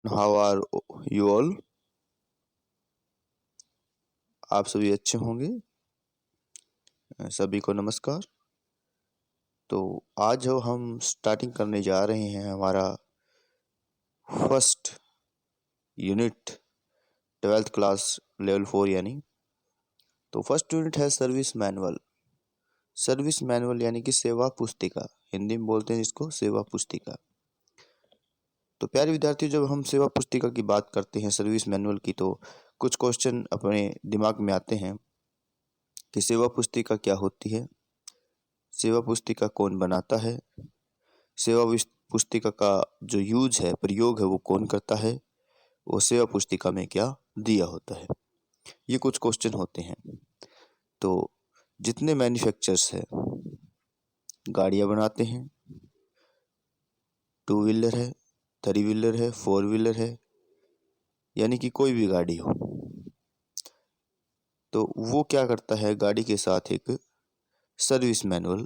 How are you all. आप सभी अच्छे होंगे। सभी को नमस्कार। तो आज जो हम स्टार्टिंग करने जा रहे हैं हमारा first unit 12th class level 4 यानी। तो फर्स्ट यूनिट है सर्विस मैनुअल। सर्विस मैनुअल यानी कि सेवा पुस्तिका, हिंदी में बोलते हैं इसको सेवा पुस्तिका। तो प्यारे विद्यार्थियों, जब हम सेवा पुस्तिका की बात करते हैं सर्विस मैनुअल की, तो कुछ क्वेश्चन अपने दिमाग में आते हैं कि सेवा पुस्तिका क्या होती है, सेवा पुस्तिका कौन बनाता है, सेवा पुस्तिका का जो यूज है, प्रयोग है, वो कौन करता है, वो सेवा पुस्तिका में क्या दिया होता है। ये कुछ क्वेश्चन होते हैं। तो जितने मैन्युफैक्चरर्स है, गाड़ियां बनाते हैं, 2 व्हीलर है, 3 व्हीलर है, 4 व्हीलर है, यानी कि कोई भी गाड़ी हो, तो वो क्या करता है, गाड़ी के साथ एक सर्विस मैनुअल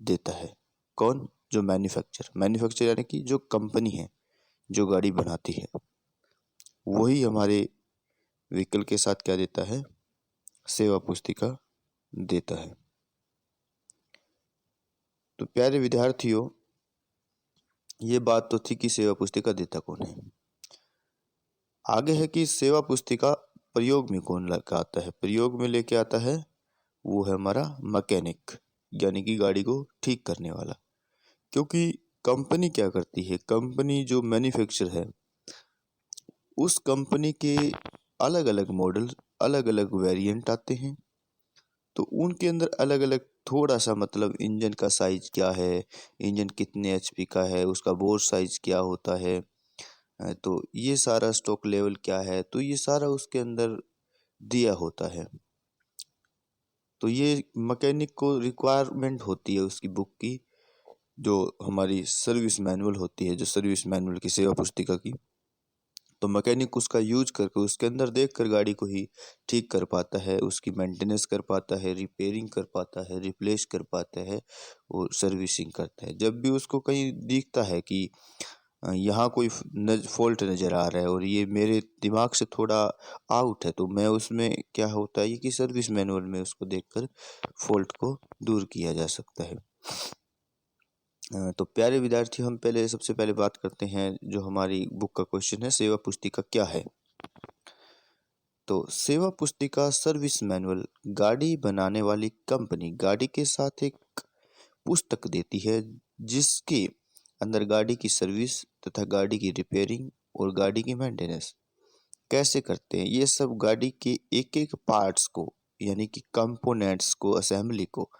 देता है। कौन? जो मैन्युफैक्चर यानी कि जो कंपनी है जो गाड़ी बनाती है, वही हमारे व्हीकल के साथ क्या देता है, सेवा पुस्तिका देता है। तो प्यारे विद्यार्थियों, ये बात तो थी कि सेवा पुस्तिका देता कौन है। आगे है कि सेवा पुस्तिका प्रयोग में कौन लेकर आता है। प्रयोग में लेके आता है वो है हमारा मैकेनिक, यानी कि गाड़ी को ठीक करने वाला। क्योंकि कंपनी क्या करती है, कंपनी जो मैन्युफैक्चर है, उस कंपनी के अलग अलग मॉडल, अलग अलग वेरिएंट आते हैं। तो उनके अंदर अलग अलग थोड़ा सा मतलब इंजन का साइज क्या है, इंजन कितने एचपी का है, उसका बोर साइज क्या होता है, तो ये सारा स्टॉक लेवल क्या है, तो ये सारा उसके अंदर दिया होता है। तो ये मैकेनिक को रिक्वायरमेंट होती है उसकी बुक की, जो हमारी सर्विस मैनुअल होती है, जो सर्विस मैनुअल की सेवा पुस्तिका की। तो मैकेनिक उसका यूज करके उसके अंदर देख कर गाड़ी को ही ठीक कर पाता है, उसकी मेंटेनेंस कर पाता है, रिपेयरिंग कर पाता है, रिप्लेस कर पाता है और सर्विसिंग करता है। जब भी उसको कहीं दिखता है कि यहाँ कोई फॉल्ट नज़र आ रहा है और ये मेरे दिमाग से थोड़ा आउट है, तो मैं उसमें क्या होता है कि सर्विस मैनुअल में उसको देखकर फॉल्ट को दूर किया जा सकता है। तो प्यारे विद्यार्थी, हम पहले सबसे पहले बात करते हैं जो हमारी बुक का क्वेश्चन है, सेवा पुस्तिका क्या है। तो सेवा पुस्तिका सर्विस मैनुअल गाड़ी बनाने वाली कंपनी गाड़ी के साथ एक पुस्तक देती है, जिसके अंदर गाड़ी की सर्विस तथा गाड़ी की रिपेयरिंग और गाड़ी की मेंटेनेंस कैसे करते हैं, ये सब गाड़ी के एक एक पार्ट्स को, यानी कि कंपोनेंट्स को, असेंबली को,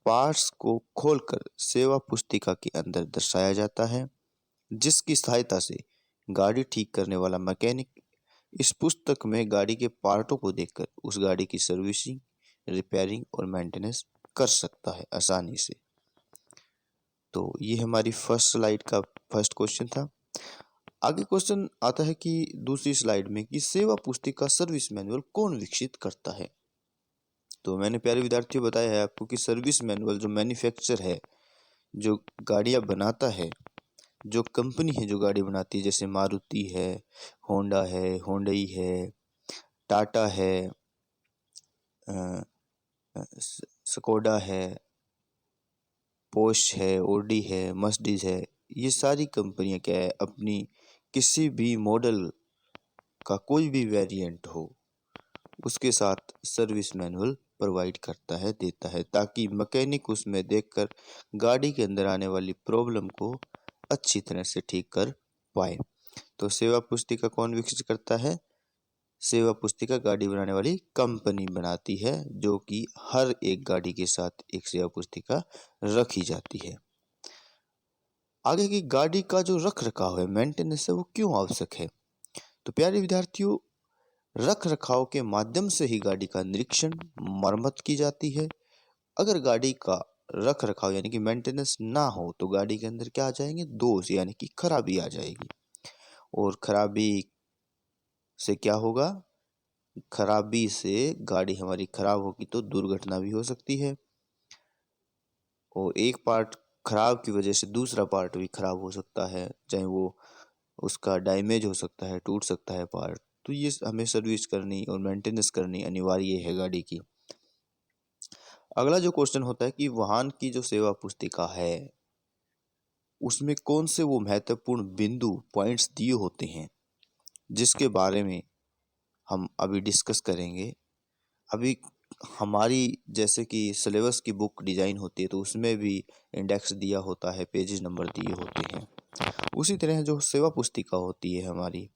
पार्ट्स को खोलकर सेवा पुस्तिका के अंदर दर्शाया जाता है, जिसकी सहायता से गाड़ी ठीक करने वाला मैकेनिक इस पुस्तक में गाड़ी के पार्टों को देखकर उस गाड़ी की सर्विसिंग, रिपेयरिंग और मेंटेनेंस कर सकता है आसानी से। तो ये हमारी फर्स्ट स्लाइड का फर्स्ट क्वेश्चन था। आगे क्वेश्चन आता है कि दूसरी स्लाइड में कि सेवा पुस्तिका सर्विस मैनुअल कौन विकसित करता है। तो मैंने प्यारे विद्यार्थियों बताया है आपको कि सर्विस मैनुअल जो मैन्युफैक्चर है, जो गाड़ियां बनाता है, जो कंपनी है जो गाड़ी बनाती है, जैसे मारुति है, होंडा है, होंडई है, टाटा है, स्कोडा है, पोर्श है, ऑडी है, मर्सिडीज है, ये सारी कंपनियां क्या है, अपनी किसी भी मॉडल का कोई भी वेरिएंट हो, उसके साथ सर्विस मैनुअल प्रोवाइड करता है, देता है, ताकि मैकेनिक उसमें देखकर गाड़ी के अंदर आने वाली प्रॉब्लम को अच्छी तरह से ठीक कर पाए। तो सेवा पुस्तिका कौन विकसित करता है? सेवा पुस्तिका गाड़ी बनाने वाली कंपनी बनाती है, जो कि हर एक गाड़ी के साथ एक सेवा पुस्तिका रखी जाती है। आगे की गाड़ी का जो रख रखाव है, मेंटेनेंस है, वो क्यों आवश्यक है? तो प्यारे विद्यार्थियों, रख रखाव के माध्यम से ही गाड़ी का निरीक्षण, मरम्मत की जाती है। अगर गाड़ी का रख रखाव यानी कि मेंटेनेंस ना हो, तो गाड़ी के अंदर क्या आ जाएंगे, दोष यानी कि खराबी आ जाएगी। और खराबी से क्या होगा, खराबी से गाड़ी हमारी खराब होगी तो दुर्घटना भी हो सकती है, और एक पार्ट खराब की वजह से दूसरा पार्ट भी खराब हो सकता है, चाहे वो उसका डैमेज हो सकता है, टूट सकता है पार्ट, तो ये हमें सर्विस करनी और मेंटेनेंस करनी अनिवार्य है गाड़ी की। अगला जो क्वेश्चन होता है कि वाहन की जो सेवा पुस्तिका है उसमें कौन से वो महत्वपूर्ण बिंदु पॉइंट्स दिए होते हैं, जिसके बारे में हम अभी डिस्कस करेंगे। अभी हमारी जैसे कि सिलेबस की बुक डिजाइन होती है तो उसमें भी इंडेक्स दिया होता है, पेजेस नंबर दिए होते हैं। उसी तरह जो सेवा पुस्तिका होती है हमारी,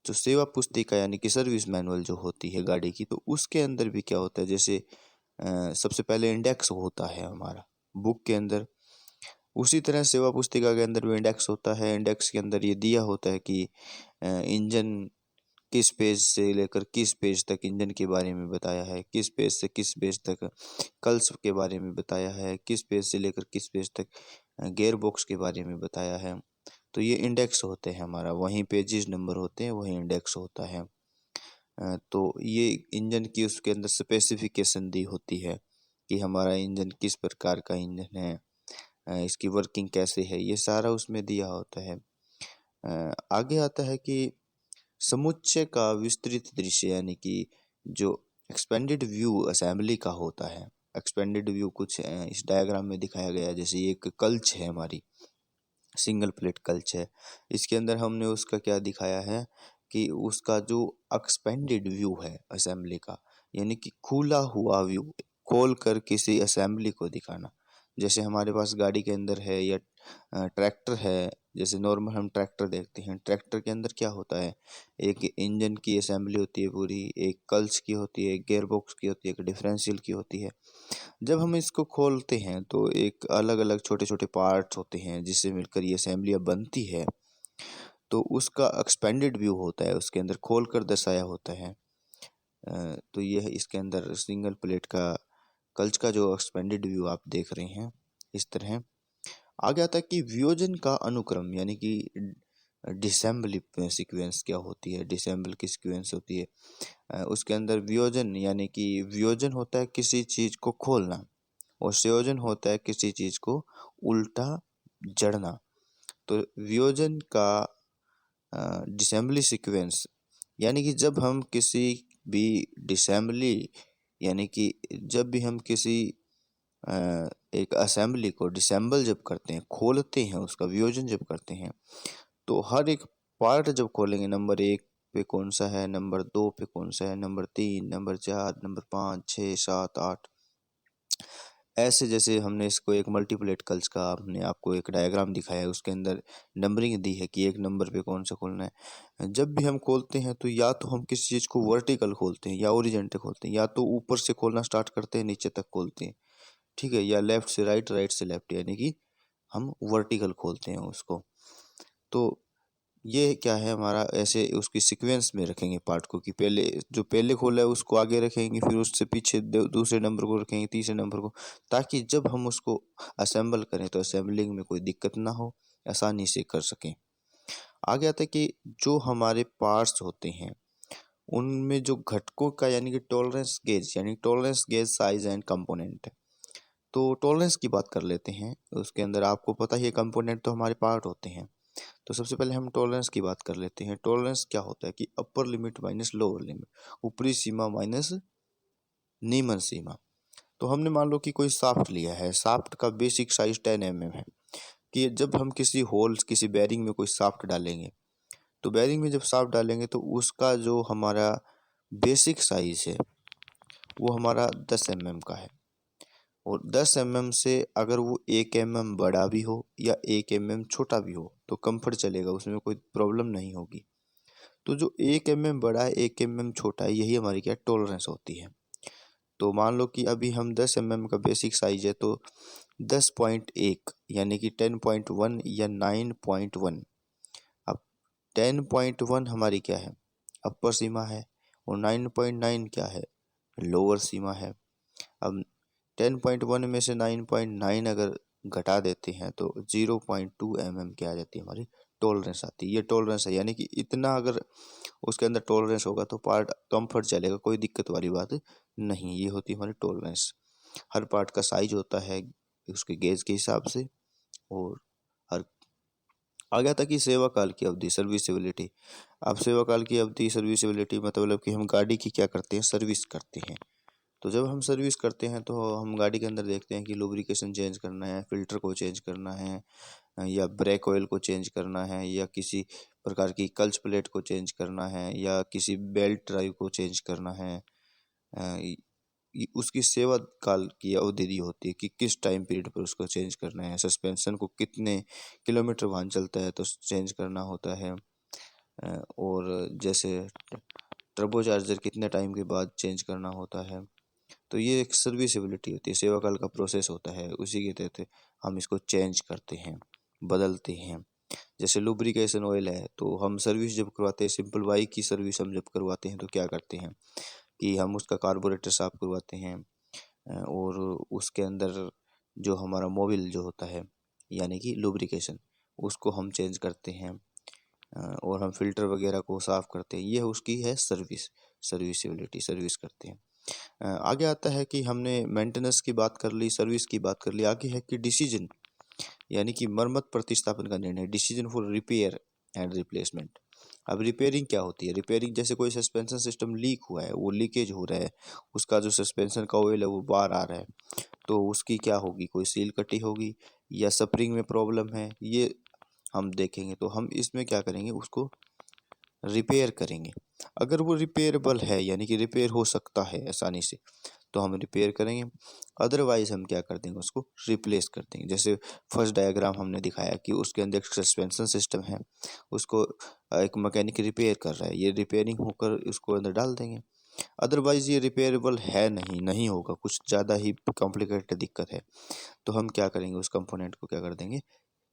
जो सेवा पुस्तिका यानी कि सर्विस मैनुअल जो होती है गाड़ी की, तो उसके अंदर भी क्या होता है, जैसे सबसे पहले इंडेक्स होता है हमारा बुक के अंदर, उसी तरह सेवा पुस्तिका के अंदर भी इंडेक्स होता है। इंडेक्स के अंदर ये दिया होता है कि इंजन किस पेज से लेकर किस पेज तक इंजन के बारे में बताया है, किस पेज से किस पेज तक कल्स के बारे में बताया है, किस पेज से लेकर किस पेज तक गियर बॉक्स के बारे में बताया है। तो ये इंडेक्स होते हैं हमारा, वहीं पेजेस नंबर होते हैं, वहीं इंडेक्स होता है। तो ये इंजन की उसके अंदर स्पेसिफिकेशन दी होती है कि हमारा इंजन किस प्रकार का इंजन है, इसकी वर्किंग कैसे है, ये सारा उसमें दिया होता है। आगे आता है कि समुच्चय का विस्तृत दृश्य यानी कि जो एक्सपेंडेड व्यू असेंबली का होता है। एक्सपेंडेड व्यू कुछ इस डायग्राम में दिखाया गया है। जैसे ये एक कल्च है, हमारी सिंगल प्लेट कल्च है, इसके अंदर हमने उसका क्या दिखाया है कि उसका जो एक्सपेंडेड व्यू है असेंबली का, यानी कि खुला हुआ व्यू, खोल कर किसी असेंबली को दिखाना। जैसे हमारे पास गाड़ी के अंदर है या ट्रैक्टर है, जैसे नॉर्मल हम ट्रैक्टर देखते हैं, ट्रैक्टर के अंदर क्या होता है, एक इंजन की असेंबली होती है पूरी, एक कल्च की होती है, एक गियर बॉक्स की होती है, एक डिफरेंशियल की होती है। जब हम इसको खोलते हैं तो एक अलग अलग छोटे छोटे पार्ट्स होते हैं जिससे मिलकर ये असेंबलियाँ बनती है। तो उसका एक्सपेंडेड व्यू होता है, उसके अंदर खोल कर दर्शाया होता है। तो यह इसके अंदर सिंगल प्लेट का कल्च का जो एक्सपेंडेड व्यू आप देख रहे हैं इस तरह। आगे आता है कि वियोजन का अनुक्रम यानी कि डिसेंबली सीक्वेंस क्या होती है, डिसेंबल की सीक्वेंस होती है। उसके अंदर वियोजन यानी कि वियोजन होता है किसी चीज को खोलना, और संयोजन होता है किसी चीज को उल्टा जड़ना। तो वियोजन का डिसेंबली सीक्वेंस यानी कि जब हम किसी भी डिसेंबली यानी कि जब भी हम किसी एक असेंबली को डिसेंबल जब करते हैं, खोलते हैं, उसका वियोजन जब करते हैं, तो हर एक पार्ट जब खोलेंगे, नंबर 1 पे कौन सा है, नंबर 2 पे कौन सा है, नंबर 3, नंबर 4, नंबर 5, 6, 7, 8, ऐसे जैसे हमने इसको एक मल्टीप्लेट कल्स का हमने आपको एक डायग्राम दिखाया है, उसके अंदर नंबरिंग दी है कि एक नंबर पे कौन सा खोलना है। जब भी हम खोलते हैं तो या तो हम किसी चीज़ को वर्टिकल खोलते हैं या ओरिजेंटल खोलते हैं, या तो ऊपर से खोलना स्टार्ट करते हैं नीचे तक खोलते हैं, ठीक है, या लेफ्ट से राइट, राइट से लेफ्ट, यानी कि हम वर्टिकल खोलते हैं उसको। तो ये क्या है हमारा, ऐसे उसकी सीक्वेंस में रखेंगे पार्ट को कि पहले जो पहले खोला है उसको आगे रखेंगे, फिर उससे पीछे दूसरे नंबर को रखेंगे, तीसरे नंबर को, ताकि जब हम उसको असेंबल करें तो असेंबलिंग में कोई दिक्कत ना हो, आसानी से कर सकें। आगे आता है कि जो हमारे पार्ट्स होते हैं उनमें जो घटकों का यानी कि टॉलरेंस गेज यानी tolerance gauge size and component है। तो टॉलरेंस की बात कर लेते हैं। उसके अंदर आपको पता ही है कंपोनेंट तो हमारे पार्ट होते हैं। तो सबसे पहले हम टॉलरेंस की बात कर लेते हैं। टॉलरेंस क्या होता है कि upper limit minus lower limit, ऊपरी सीमा माइनस निम्न सीमा। तो हमने मान लो कि कोई शाफ्ट लिया है, शाफ्ट का बेसिक साइज 10 mm है, कि जब हम किसी होल किसी बेरिंग में कोई शाफ्ट डालेंगे, तो बेरिंग में जब शाफ्ट डालेंगे तो उसका जो हमारा बेसिक साइज है वो हमारा 10 mm का है। और 10 mm से अगर वो 1 mm बड़ा भी हो या 1 mm छोटा भी हो तो कंफर्ट चलेगा, उसमें कोई प्रॉब्लम नहीं होगी। तो जो 1 mm बड़ा है 1 mm छोटा है, यही हमारी क्या टॉलरेंस होती है। तो मान लो कि अभी हम 10 mm का बेसिक साइज है तो 10.1 यानी कि 10.1 या 9.1। अब 10.1 हमारी क्या है, अपर सीमा है, और 9.9 क्या है, लोअर सीमा है। अब 10.1 में से 9.9 अगर घटा देते हैं तो 0.2 mm क्या आ जाती है, हमारी टॉलरेंस आती है। ये टॉलरेंस है, यानी कि इतना अगर उसके अंदर टॉलरेंस होगा तो पार्ट कंफर्ट चलेगा, कोई दिक्कत वाली बात नहीं। ये होती है हमारी टॉलरेंस। हर पार्ट का साइज होता है उसके गेज के हिसाब से, और हर आ गया था कि सेवा काल की अवधि, सर्विसिबिलिटी। अब सेवा काल की अवधि, सर्विसिबिलिटी मतलब कि हम गाड़ी की क्या करते हैं, सर्विस करते हैं। तो जब हम सर्विस करते हैं तो हम गाड़ी के अंदर देखते हैं कि लुब्रिकेशन चेंज करना है, फिल्टर को चेंज करना है, या ब्रेक ऑयल को चेंज करना है, या किसी प्रकार की क्लच प्लेट को चेंज करना है, या किसी बेल्ट ड्राइव को चेंज करना है। उसकी सेवा काल की अवधि होती है कि किस टाइम पीरियड पर उसको चेंज करना है। सस्पेंशन को कितने किलोमीटर वाहन चलता है तो चेंज करना होता है। और जैसे टर्बो चार्जर कितने टाइम के बाद चेंज करना होता है। तो ये एक सर्विसिबिलिटी होती है, सेवा काल का प्रोसेस होता है, उसी के तहत हम इसको चेंज करते हैं, बदलते हैं। जैसे लुब्रिकेशन ऑयल है तो हम सर्विस जब करवाते हैं, सिंपल बाइक की सर्विस हम जब करवाते हैं तो क्या करते हैं कि हम उसका कार्बोरेटर साफ करवाते हैं, और उसके अंदर जो हमारा मोबिल जो होता है यानी कि लुब्रिकेशन, उसको हम चेंज करते हैं, और हम फिल्टर वगैरह को साफ करते हैं। ये उसकी है सर्विसिबिलिटी, सर्विस करते हैं। आगे आता है कि हमने मेंटेनेंस की बात कर ली, सर्विस की बात कर ली। आगे है कि डिसीजन यानी कि मरम्मत प्रतिस्थापन का निर्णय, decision for repair and replacement. अब रिपेयरिंग क्या होती है, रिपेयरिंग जैसे कोई सस्पेंशन सिस्टम लीक हुआ है, वो लीकेज हो रहा है, उसका जो सस्पेंशन का ऑयल है वो बाहर आ रहा है, तो उसकी क्या होगी, कोई सील कटी होगी या स्प्रिंग में प्रॉब्लम है, ये हम देखेंगे। तो हम इसमें क्या करेंगे, उसको रिपेयर करेंगे। अगर वो रिपेयरेबल है यानी कि रिपेयर हो सकता है आसानी से, तो हम रिपेयर करेंगे। अदरवाइज हम क्या कर देंगे, उसको रिप्लेस कर देंगे। जैसे फर्स्ट डायग्राम हमने दिखाया कि उसके अंदर एक सस्पेंशन सिस्टम है, उसको एक मैकेनिक रिपेयर कर रहा है, ये रिपेयरिंग होकर उसको अंदर डाल देंगे। अदरवाइज ये रिपेयरेबल है नहीं होगा, कुछ ज़्यादा ही कॉम्प्लिकेटेड दिक्कत है, तो हम क्या करेंगे, उस कंपोनेंट को क्या कर देंगे,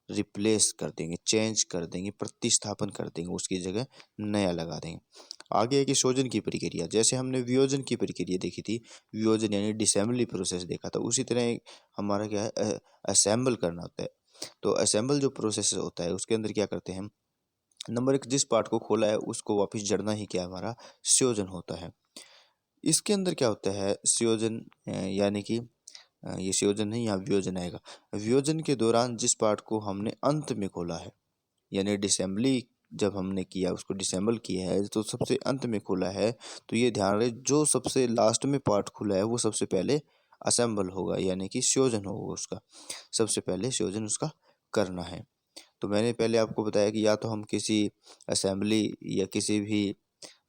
रिप्लेस कर देंगे, चेंज कर देंगे, प्रतिस्थापन कर देंगे, उसकी जगह नया लगा देंगे। आगे है कि शोधन की प्रक्रिया। जैसे हमने वियोजन की प्रक्रिया देखी थी, वियोजन यानी डिसेंबली प्रोसेस देखा था, उसी तरह हमारा क्या है, असेंबल करना होता है। तो असेंबल जो प्रोसेस होता है उसके अंदर क्या करते हैं हम, नंबर एक, जिस पार्ट को खोला है उसको वापस जड़ना ही क्या हमारा संयोजन होता है। इसके अंदर क्या होता है, संयोजन यानी कि ये संयोजन नहीं, यहाँ वियोजन आएगा। वियोजन के दौरान जिस पार्ट को हमने अंत में खोला है, यानी डिसेंबली जब हमने किया, उसको डिसेंबल किया है तो सबसे अंत में खोला है, तो ये ध्यान रहे जो सबसे लास्ट में पार्ट खुला है वो सबसे पहले असेंबल होगा, यानी कि संयोजन होगा उसका, सबसे पहले संयोजन उसका करना है। तो मैंने पहले आपको बताया कि या तो हम किसी असेंबली या किसी भी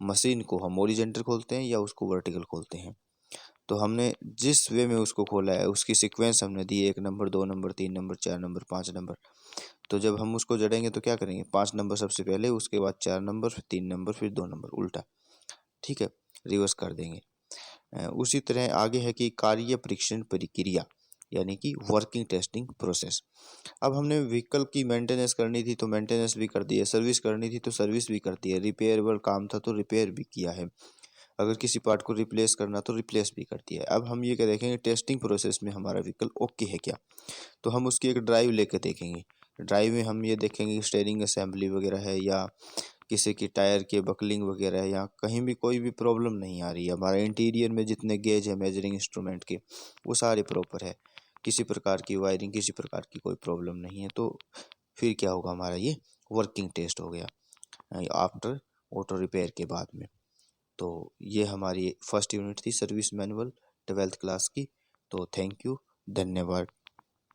मशीन को हम ओरिजेंटल खोलते हैं या उसको वर्टिकल खोलते हैं। तो हमने जिस वे में उसको खोला है उसकी सीक्वेंस हमने दी, 1 number, 2 number, 3 number, 4 number, 5 number. तो जब हम उसको जड़ेंगे तो क्या करेंगे, 5 नंबर सबसे पहले, उसके बाद 4 नंबर, फिर 3 नंबर, फिर 2 नंबर, उल्टा, ठीक है, रिवर्स कर देंगे। उसी तरह आगे है कि कार्य परीक्षण प्रक्रिया यानी कि वर्किंग टेस्टिंग प्रोसेस। अब हमने व्हीकल की मेंटेनेंस करनी थी तो मेंटेनेंस भी कर दी है, सर्विस करनी थी तो सर्विस भी कर दी है, रिपेयरेबल काम था तो रिपेयर भी किया है, अगर किसी पार्ट को रिप्लेस करना तो रिप्लेस भी कर दिया है। अब हम ये क्या देखेंगे, टेस्टिंग प्रोसेस में हमारा व्हीकल ओके है क्या, तो हम उसकी एक ड्राइव लेकर देखेंगे। ड्राइव में हम ये देखेंगे कि स्टीयरिंग असेंबली वगैरह है, या किसी की टायर के बकलिंग वगैरह है, या कहीं भी कोई भी प्रॉब्लम नहीं आ रही है, हमारा इंटीरियर में जितने गेज है मेजरिंग इंस्ट्रूमेंट के वो सारे प्रॉपर है, किसी प्रकार की वायरिंग, किसी प्रकार की कोई प्रॉब्लम नहीं है, तो फिर क्या होगा, हमारा ये वर्किंग टेस्ट हो गया आफ्टर ऑटो रिपेयर के बाद में। तो ये हमारी फर्स्ट यूनिट थी सर्विस मैनुअल 12th क्लास की। तो थैंक यू, धन्यवाद।